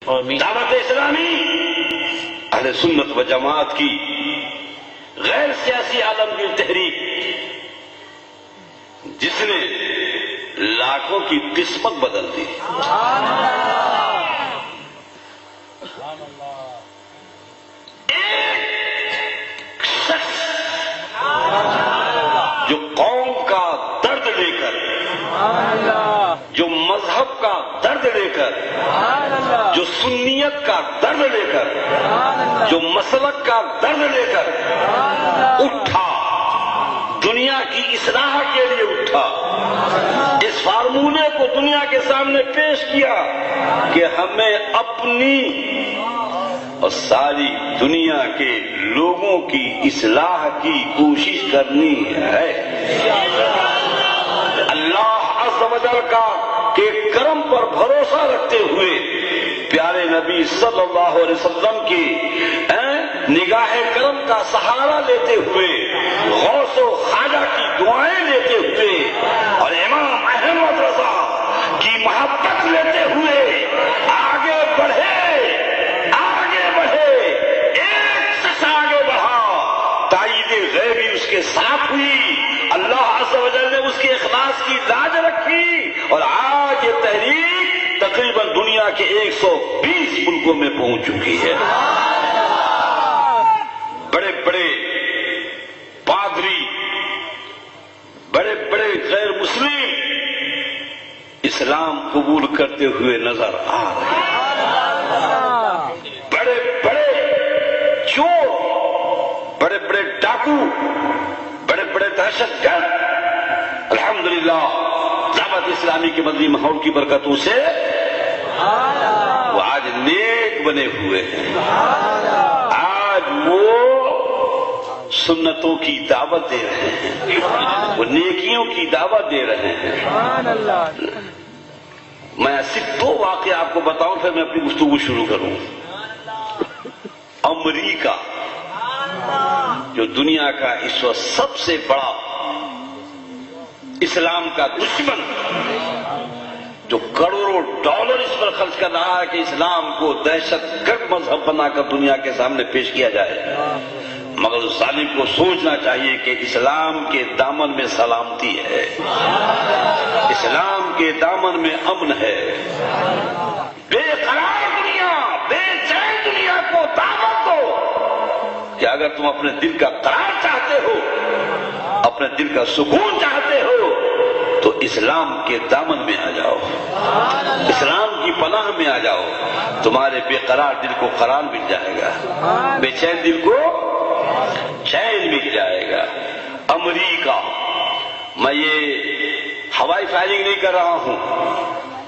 دعوت اسلامی اہل سنت و جماعت کی غیر سیاسی عالمگیر تحریک جس نے لاکھوں کی قسمت بدل دی. ایک شخص جو قوم کا درد لے کر، جو مذہب کا درد لے کر، جو سنیت کا درد لے کر، جو مسلک کا درد لے کر اٹھا، دنیا کی اصلاح کے لیے اٹھا، اس فارمولے کو دنیا کے سامنے پیش کیا کہ ہمیں اپنی اور ساری دنیا کے لوگوں کی اصلاح کی کوشش کرنی ہے. اللہ عز و جل کا کے کرم پر بھروسہ رکھتے ہوئے، پیارے نبی صلی اللہ علیہ وسلم کی نگاہ کرم کا سہارا لیتے ہوئے، غوث و خواجہ کی دعائیں لیتے ہوئے اور امام احمد رضا کی محبت لیتے ہوئے آگے بڑھے. ایک آگے بڑھا، تائید غیبی اس کے ساتھ ہوئی، اللہ عز و جل نے اس کے اخلاص کی لاج رکھی، اور آج یہ تحریک تقریباً دنیا کے 120 ملکوں میں پہنچ چکی ہے. بڑے بڑے پادری، بڑے بڑے غیر مسلم اسلام قبول کرتے ہوئے نظر آ رہے ہیں. بڑے بڑے چور، بڑے بڑے ڈاکو، بڑے بڑے دہشت گرد الحمدللہ دعوت اسلامی کے مدنی ماحول کی برکتوں سے وہ آج نیک بنے ہوئے ہیں. آج وہ سنتوں کی دعوت دے رہے ہیں، وہ نیکیوں کی دعوت دے رہے ہیں. میں صرف 2 واقعہ آپ کو بتاؤں پھر میں اپنی گفتگو شروع کروں. امریکہ جو دنیا کا اس وقت سب سے بڑا اسلام کا دشمن، جو کروڑوں ڈالر اس پر خرچ کر رہا ہے کہ اسلام کو دہشت گرد مذہب بنا کر دنیا کے سامنے پیش کیا جائے، مگر اس ظالم کو سوچنا چاہیے کہ اسلام کے دامن میں سلامتی ہے، اسلام کے دامن میں امن ہے. بے قرار دنیا، بے چین دنیا کو دعوت دو کہ اگر تم اپنے دل کا قرار چاہتے ہو، اپنے دل کا سکون چاہتے ہو، تو اسلام کے دامن میں آ جاؤ، اسلام کی پناہ میں آ جاؤ. تمہارے بے قرار دل کو قرار مل جائے گا، بے چین دل کو چین مل جائے گا. امریکہ، میں یہ ہوائی فائرنگ نہیں کر رہا ہوں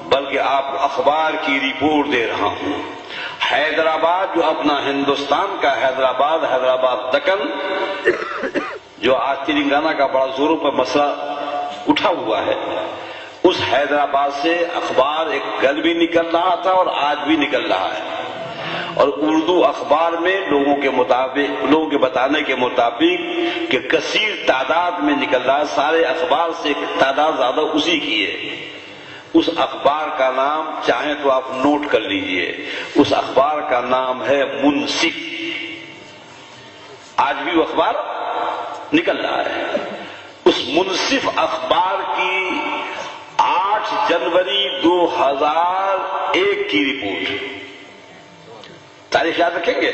بلکہ آپ کو اخبار کی رپورٹ دے رہا ہوں. حیدرآباد جو اپنا ہندوستان کا حیدرآباد دکن، جو آج تلنگانہ کا بڑا زوروں پر مسئلہ اٹھا ہوا ہے، اس حیدرآباد سے اخبار ایک کل بھی نکل رہا تھا اور آج بھی نکل رہا ہے، اور اردو اخبار میں لوگوں کے بتانے کے مطابق کہ کثیر تعداد میں نکل رہا ہے، سارے اخبار سے تعداد زیادہ اسی کی ہے. اس اخبار کا نام چاہیں تو آپ نوٹ کر لیجئے، اس اخبار کا نام ہے منصف. آج بھی وہ اخبار نکل رہا ہے. اس منصف اخبار کی 8 جنوری 2001 کی رپورٹ، تاریخ یاد رکھیں گے،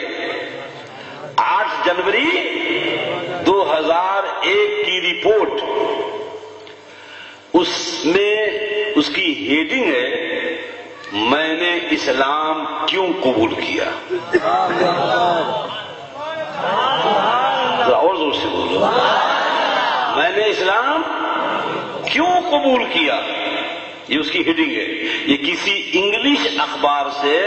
8 جنوری 2001 کی رپورٹ. اس میں اس کی ہیڈنگ ہے، میں نے اسلام کیوں قبول کیا. اور زور سے بولو، میں نے اسلام کیوں قبول کیا، یہ اس کی ہیڈنگ ہے. یہ کسی انگلش اخبار سے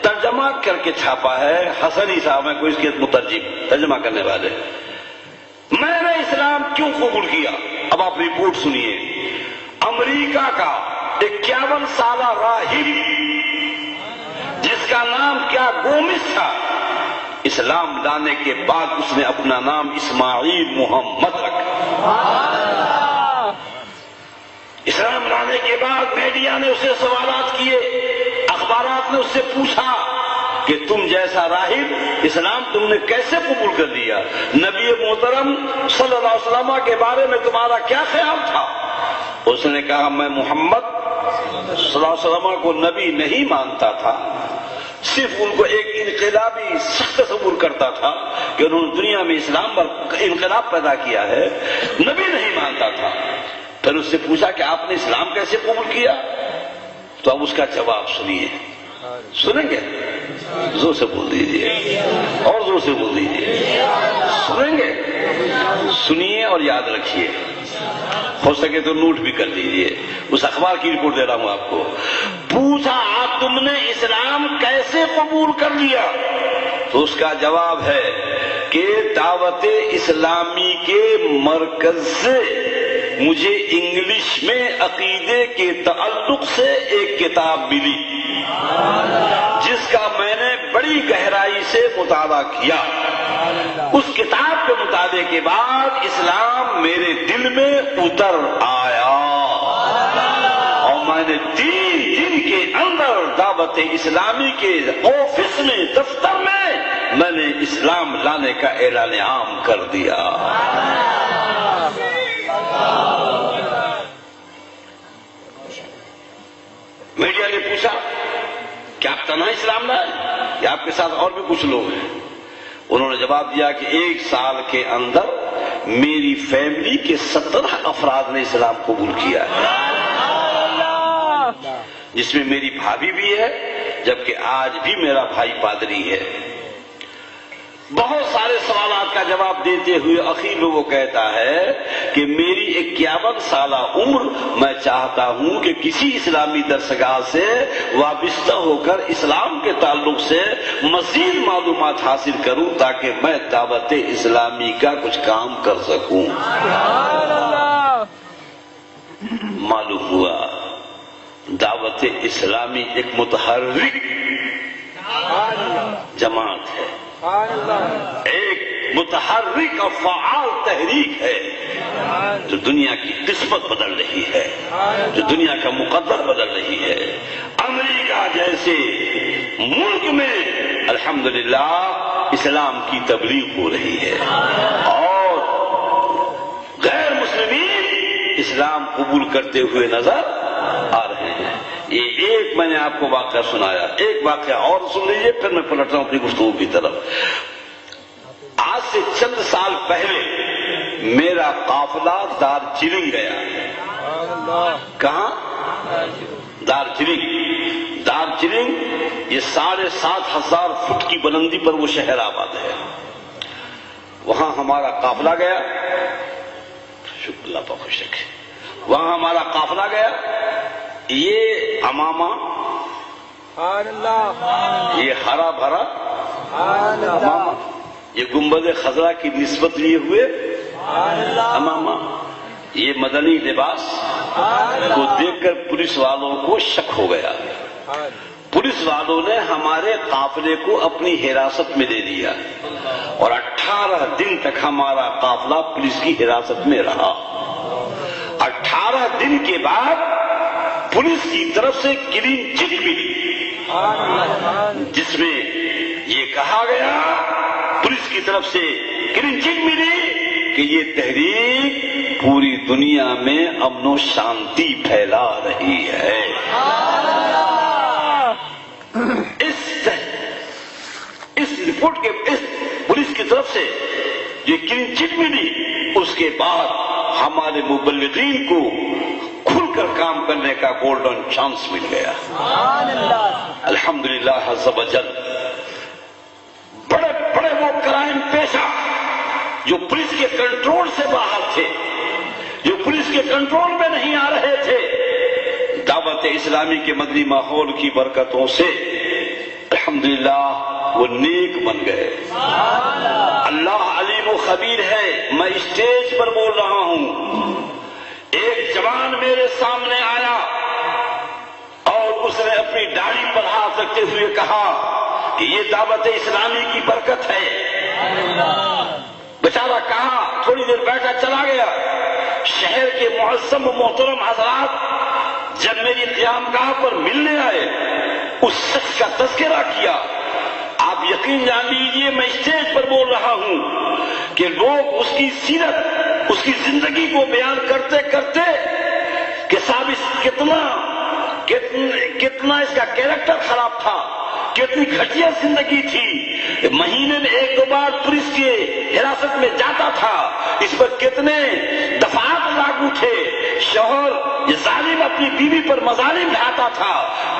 ترجمہ کر کے چھاپا ہے، حسنی صاحب ہیں کوئی اس کے مترجم ترجمہ کرنے والے. میں نے اسلام کیوں قبول کیا. اب آپ رپورٹ سنیے. امریکہ کا 51 سالہ راہب جس کا نام کیا گومس تھا، اسلام لانے کے بعد اس نے اپنا نام اسماعیل محمد رکھا. اسلام لانے کے بعد میڈیا نے اسے سوالات کیے، اخبارات نے اس سے پوچھا کہ تم جیسا راہب اسلام تم نے کیسے قبول کر لیا؟ نبی محترم صلی اللہ علیہ وسلم کے بارے میں تمہارا کیا خیال تھا؟ اس نے کہا میں محمد صلی اللہ علیہ وسلم کو نبی نہیں مانتا تھا، صرف ان کو ایک انقلابی سخت تصور کرتا تھا کہ انہوں نے دنیا میں اسلام پر انقلاب پیدا کیا ہے، نبی نہیں مانتا تھا۔ پھر اس سے پوچھا کہ آپ نے اسلام کیسے قبول کیا؟ تو اب اس کا جواب سنیے، سنیں گے؟ زور سے بول دیجیے، اور زور سے بول دیجیے، سنیں گے؟ سنیے اور یاد رکھیے، ہو سکے تو نوٹ بھی کر لیجیے، اس اخبار کی رپورٹ دے رہا ہوں آپ کو۔ پوچھا تم نے اسلام کیسے قبول کر لیا؟ تو اس کا جواب ہے کہ دعوت اسلامی کے مرکز سے مجھے انگلش میں عقیدے کے تعلق سے ایک کتاب ملی جس کا میں نے بڑی گہرائی سے مطالعہ کیا۔ اس کتاب کے مطالعے کے بعد اسلام میرے دل میں اتر آیا اور میں نے 3 دن کے اندر دعوت اسلامی کے آفس میں، دفتر میں نے اسلام لانے کا اعلان عام کر دیا۔ میڈیا نے پوچھا کہ آپ تنہا اسلام لائے یا آپ کے ساتھ اور بھی کچھ لوگ ہیں؟ انہوں نے جواب دیا کہ 1 سال کے اندر میری فیملی کے 17 افراد نے اسلام قبول کیا ہے، جس میں میری بھابھی بھی ہے، جبکہ آج بھی میرا بھائی پادری ہے۔ بہت سارے سوالات کا جواب دیتے ہوئے اخیر میں وہ کہتا ہے کہ میری 51 سالہ عمر میں چاہتا ہوں کہ کسی اسلامی درسگاہ سے وابستہ ہو کر اسلام کے تعلق سے مزید معلومات حاصل کروں تاکہ میں دعوت اسلامی کا کچھ کام کر سکوں۔ معلوم ہوا دعوت اسلامی ایک متحرک جماعت ہے، ایک متحرک اور فعال تحریک ہے جو دنیا کی قسمت بدل رہی ہے، جو دنیا کا مقدر بدل رہی ہے۔ امریکہ جیسے ملک میں الحمدللہ اسلام کی تبلیغ ہو رہی ہے اور غیر مسلمین اسلام قبول کرتے ہوئے نظر آ رہے ہیں۔ یہ ایک میں نے آپ کو واقعہ سنایا، ایک واقعہ اور سن لیجیے پھر میں پلٹ رہا ہوں اپنی گفتگو کی طرف۔ آج سے چند سال پہلے میرا قافلہ دارجلنگ گیا۔ کہاں؟ دارجلنگ یہ 7,500 فٹ کی بلندی پر وہ شہر آباد ہے، وہاں ہمارا قافلہ گیا۔ شکر اللہ پاک خوش رکھے۔ وہاں ہمارا قافلہ گیا، یہ عمامہ، یہ ہرا بھرا عمامہ، یہ گنبد خضرا کی نسبت لیے ہوئے عمامہ، یہ مدنی لباس کو دیکھ کر پولیس والوں کو شک ہو گیا۔ پولیس والوں نے ہمارے قافلے کو اپنی حراست میں دے دیا اور 18 دن تک ہمارا قافلہ پولیس کی حراست میں رہا۔ 18 دن کے بعد پولیس کی طرف سے کلین چٹ ملی جس میں یہ کہا گیا، پولیس کی طرف سے کلین چٹ ملی کہ یہ تحریک پوری دنیا میں امن و شانتی پھیلا رہی ہے۔ اس رپورٹ کے اس پولیس کی طرف سے یہ کلین چٹ ملی، اس کے بعد ہمارے مبلغین کو کھل کر کام کرنے کا گولڈن چانس مل گیا۔ الحمدللہ عز و جل۔ بڑے بڑے وہ کرائم پیشہ جو پولیس کے کنٹرول سے باہر تھے، جو پولیس کے کنٹرول میں نہیں آ رہے تھے، دعوت اسلامی کے مدنی ماحول کی برکتوں سے الحمدللہ وہ نیک بن گئے۔ اللہ علیم و خبیر ہے، میں اسٹیج پر بول رہا ہوں، ایک جوان میرے سامنے آیا اور اس نے اپنی داڑھی پر ہاتھ رکھتے ہوئے کہا کہ یہ دعوت اسلامی کی برکت ہے۔ بیچارہ کہا، تھوڑی دیر بیٹھا چلا گیا۔ شہر کے معظم و محترم حضرات جب میری قیام گاہ پر ملنے آئے، اس شخص کا تذکرہ کیا. آپ یقین جان لیجئے میں اسٹیج پر بول رہا ہوں کہ لوگ اس کی سیرت، اس کی زندگی کو بیان کرتے کرتے کہ صاحب کتنا اس کا کیریکٹر خراب تھا، کتنی گھٹیا زندگی تھی، مہینے میں 1-2 بار پولیس کے حراست میں جاتا تھا، اس پر کتنے دفعات لاگو تھے، شوہر یہ ظالم اپنی بیوی پر مظالم ڈھاتا تھا،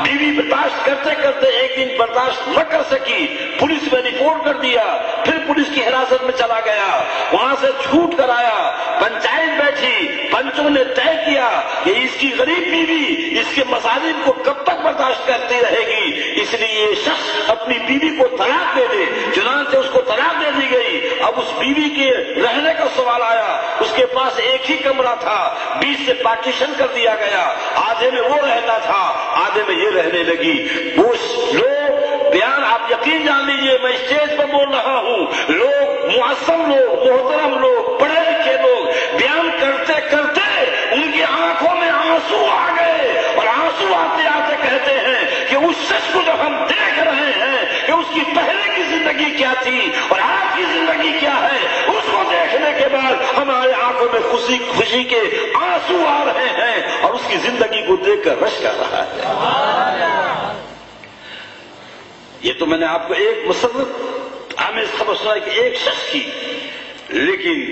بیوی برداشت کرتے کرتے ایک دن برداشت نہ کر سکی، پولیس میں رپورٹ کر دیا، پھر پولیس کی حراست میں چلا گیا، وہاں سے چھوٹ کر آیا، پنچایت بیٹھی، پنچوں نے طے کیا کہ اس کی غریب بیوی اس کے مظالم کو کب تک برداشت کرتی رہے گی، اس لیے یہ شخص اپنی بیوی کو طلاق دے دے. چنانچہ اس کو طلاق دے دی گئی. اب اس بیوی کے رہنے کا سوال آیا، اس کے پاس ایک ہی کمرہ تھا، بیچ سے پارٹیشن کر دیا گیا، آدھے میں وہ رہتا تھا، آدھے میں یہ رہنے لگی. وہ لوگ بیان آپ یقین جان لیجئے میں اسٹیج پر بول رہا ہوں، لوگ معصم لوگ، محترم لوگ، پڑھے لکھے لوگ بیان کرتے کرتے ان کی آنکھوں میں آنسو آ گئے، اور آنسو آتے آتے کہتے ہیں کہ اس شخص کو جو ہم دیکھ رہے ہیں کہ اس کی پہلے کی زندگی کیا تھی اور آج کی زندگی کیا ہے، اس کو دیکھنے کے بعد ہمارے آنکھوں میں خوشی کے آنسو آ رہے ہیں اور اس کی زندگی کو دیکھ کر رش کر رہا ہے. یہ تو میں نے آپ کو ایک مسرت آمیز خبر سنائی کہ ایک شخص کی، لیکن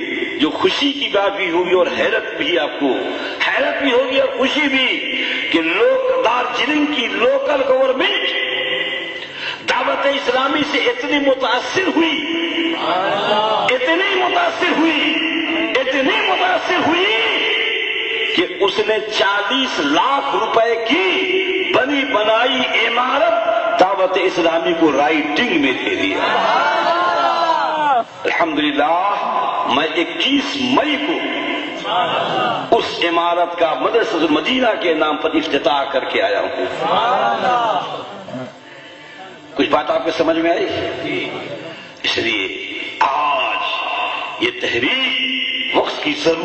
جو خوشی کی بات بھی ہوگی اور حیرت بھی، آپ کو حیرت بھی ہوگی اور خوشی بھی کہ دارجلنگ کی لوکل گورنمنٹ دعوت اسلامی سے اتنی متاثر ہوئی، اتنی متاثر ہوئی کہ اس نے 40 لاکھ روپے کی بنی بنائی عمارت دعوت اسلامی کو رائٹنگ میں دے دیا. الحمدللہ میں 21 مئی کو اس عمارت کا مدرسۃ المدینہ کے نام پر افتتاح کر کے آیا ہوں. کچھ بات آپ کو سمجھ میں آئی؟ اس لیے آج یہ تحریک وقت کی ضرورت